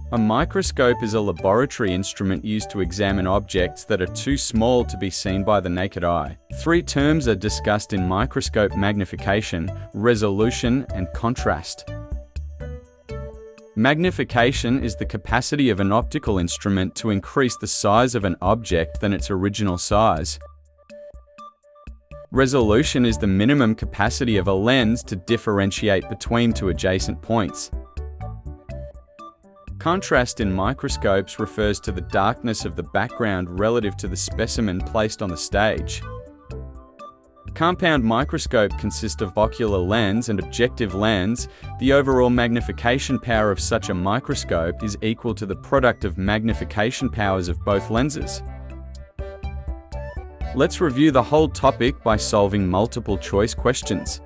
A microscope is a laboratory instrument used to examine objects that are too small to be seen by the naked eye. Three terms are discussed in microscope: magnification, resolution, and contrast. Magnification is the capacity of an optical instrument to increase the size of an object than its original size. Resolution is the minimum capacity of a lens to differentiate between two adjacent points. Contrast in microscopes refers to the darkness of the background relative to the specimen placed on the stage. Compound microscope consists of ocular lens and objective lens. The overall magnification power of such a microscope is equal to the product of magnification powers of both lenses. Let's review the whole topic by solving multiple choice questions.